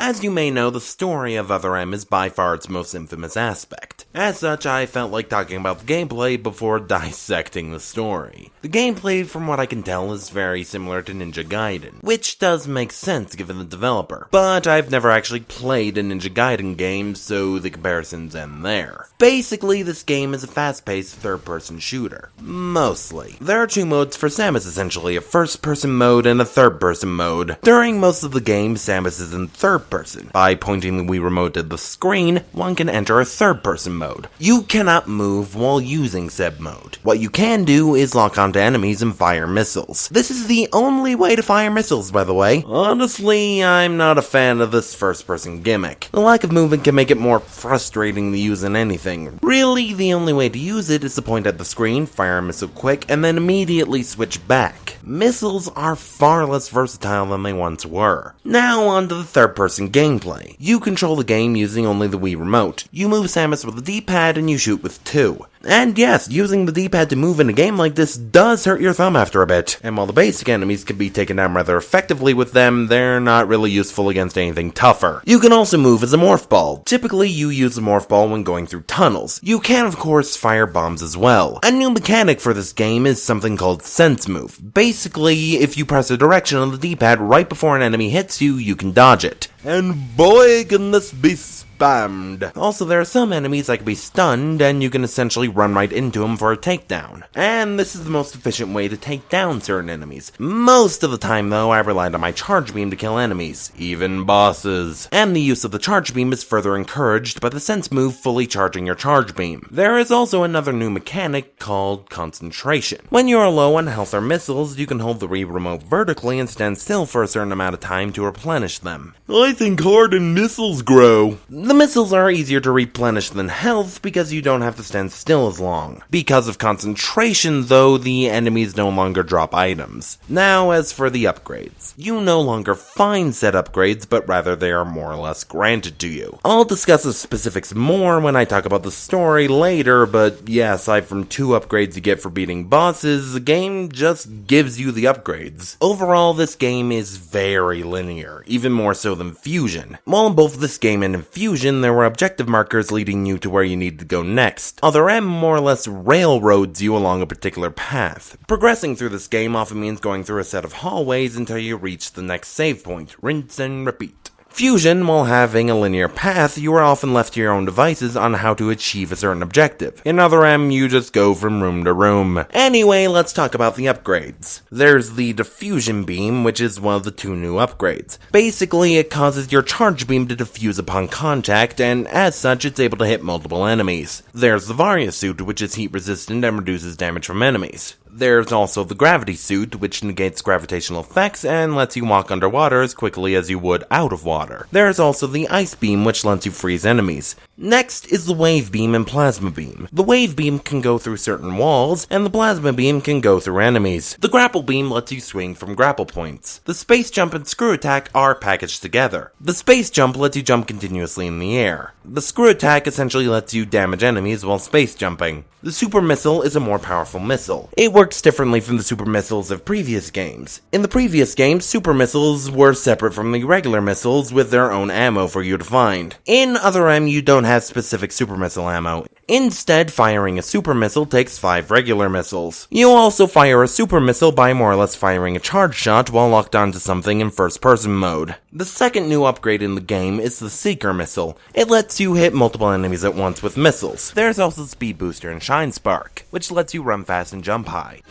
As you may know, the story of Other M is by far its most infamous aspect. As such, I felt like talking about the gameplay before dissecting the story. The gameplay, from what I can tell, is very similar to Ninja Gaiden, which does make sense given the developer, but I've never actually played a Ninja Gaiden game, so the comparisons end there. Basically, this game is a fast-paced third-person shooter. Mostly. There are two modes for Samus essentially, a first-person mode and a third-person mode. During most of the game, Samus is in third person. By pointing the Wii Remote at the screen, one can enter a third-person mode. You cannot move while using said mode. What you can do is lock onto enemies and fire missiles. This is the only way to fire missiles, by the way. Honestly, I'm not a fan of this first-person gimmick. The lack of movement can make it more frustrating to use than anything. Really, the only way to use it is to point at the screen, fire a missile quick, and then immediately switch back. Missiles are far less versatile than they once were. Now on to the third-person gameplay. You control the game using only the Wii Remote. You move Samus with the D-pad and you shoot with 2. And yes, using the D-pad to move in a game like this does hurt your thumb after a bit. And while the basic enemies can be taken down rather effectively with them, they're not really useful against anything tougher. You can also move as a morph ball. Typically, you use the morph ball when going through tunnels. You can, of course, fire bombs as well. A new mechanic for this game is something called Sense Move. Basically, if you press a direction on the D-pad right before an enemy hits you, you can dodge it. And boy, can this be spammed. Also, there are some enemies that can be stunned, and you can essentially run right into them for a takedown. And this is the most efficient way to take down certain enemies. Most of the time, though, I relied on my charge beam to kill enemies, even bosses. And the use of the charge beam is further encouraged by the sense move fully charging your charge beam. There is also another new mechanic called concentration. When you are low on health or missiles, you can hold the Wii Remote vertically and stand still for a certain amount of time to replenish them. I think hardened missiles grow. The missiles are easier to replenish than health because you don't have to stand still as long. Because of concentration, though, the enemies no longer drop items. Now, as for the upgrades. You no longer find said upgrades, but rather they are more or less granted to you. I'll discuss the specifics more when I talk about the story later, but yeah, aside from 2 upgrades you get for beating bosses, the game just gives you the upgrades. Overall, this game is very linear, even more so than Fusion. While in both this game and in Fusion, there were objective markers leading you to where you need to go next. Other M more or less railroads you along a particular path. Progressing through this game often means going through a set of hallways until you reach the next save point. Rinse and repeat. Fusion, while having a linear path, you are often left to your own devices on how to achieve a certain objective. In Other M, you just go from room to room. Anyway, let's talk about the upgrades. There's the Diffusion Beam, which is one of the 2 new upgrades. Basically, it causes your charge beam to diffuse upon contact, and as such, it's able to hit multiple enemies. There's the Varia Suit, which is heat resistant and reduces damage from enemies. There's also the Gravity Suit, which negates gravitational effects and lets you walk underwater as quickly as you would out of water. There's also the Ice Beam, which lets you freeze enemies. Next is the Wave Beam and Plasma Beam. The Wave Beam can go through certain walls, and the Plasma Beam can go through enemies. The Grapple Beam lets you swing from grapple points. The Space Jump and Screw Attack are packaged together. The Space Jump lets you jump continuously in the air. The Screw Attack essentially lets you damage enemies while space jumping. The Super Missile is a more powerful missile. It works differently from the Super Missiles of previous games. In the previous games, Super Missiles were separate from the regular missiles with their own ammo for you to find. In Other M, you don't have specific Super Missile ammo. Instead, firing a Super Missile takes 5 regular missiles. You also fire a Super Missile by more or less firing a charge shot while locked onto something in first-person mode. The second new upgrade in the game is the Seeker Missile. It lets you hit multiple enemies at once with missiles. There's also the Speed Booster and Shine Spark, which lets you run fast and jump high.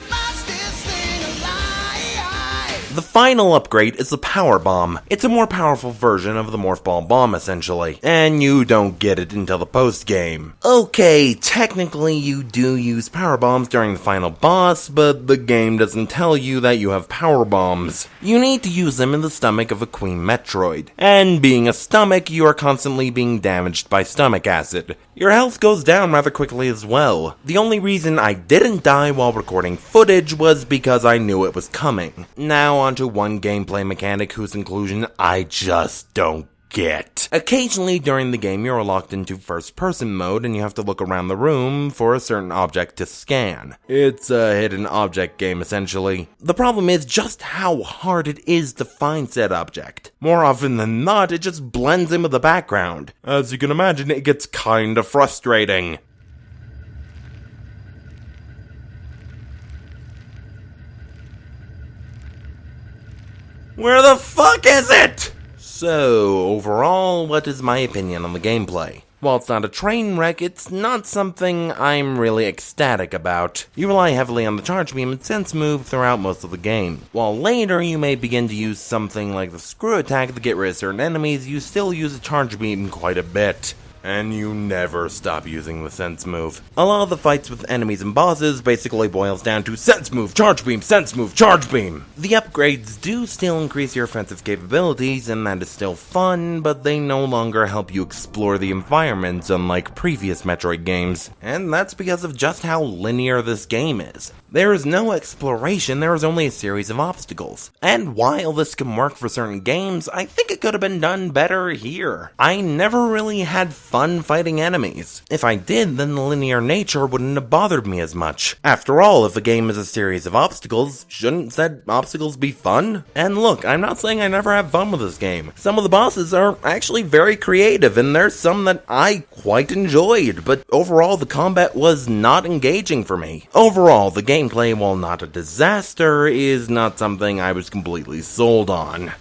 The final upgrade is the Power Bomb. It's a more powerful version of the Morph Ball Bomb, essentially, and you don't get it until the post-game. Okay, technically you do use Power Bombs during the final boss, but the game doesn't tell you that you have Power Bombs. You need to use them in the stomach of a Queen Metroid. And being a stomach, you are constantly being damaged by stomach acid. Your health goes down rather quickly as well. The only reason I didn't die while recording footage was because I knew it was coming. Now onto one gameplay mechanic whose inclusion I just don't get. Occasionally during the game, you're locked into first-person mode and you have to look around the room for a certain object to scan. It's a hidden object game, essentially. The problem is just how hard it is to find said object. More often than not, it just blends in with the background. As you can imagine, it gets kinda frustrating. Where the fuck is it? So, overall, what is my opinion on the gameplay? While it's not a train wreck, it's not something I'm really ecstatic about. You rely heavily on the charge beam and sense move throughout most of the game. While later you may begin to use something like the screw attack to get rid of certain enemies, you still use the charge beam quite a bit. And you never stop using the sense move. A lot of the fights with enemies and bosses basically boils down to sense move, charge beam, sense move, charge beam. The upgrades do still increase your offensive capabilities, and that is still fun, but they no longer help you explore the environments unlike previous Metroid games. And that's because of just how linear this game is. There is no exploration, there is only a series of obstacles. And while this can work for certain games, I think it could have been done better here. I never really had fun fighting enemies. If I did, then the linear nature wouldn't have bothered me as much. After all, if a game is a series of obstacles, shouldn't said obstacles be fun? And look, I'm not saying I never have fun with this game. Some of the bosses are actually very creative, and there's some that I quite enjoyed, but overall the combat was not engaging for me. Overall, the gameplay, while not a disaster, is not something I was completely sold on.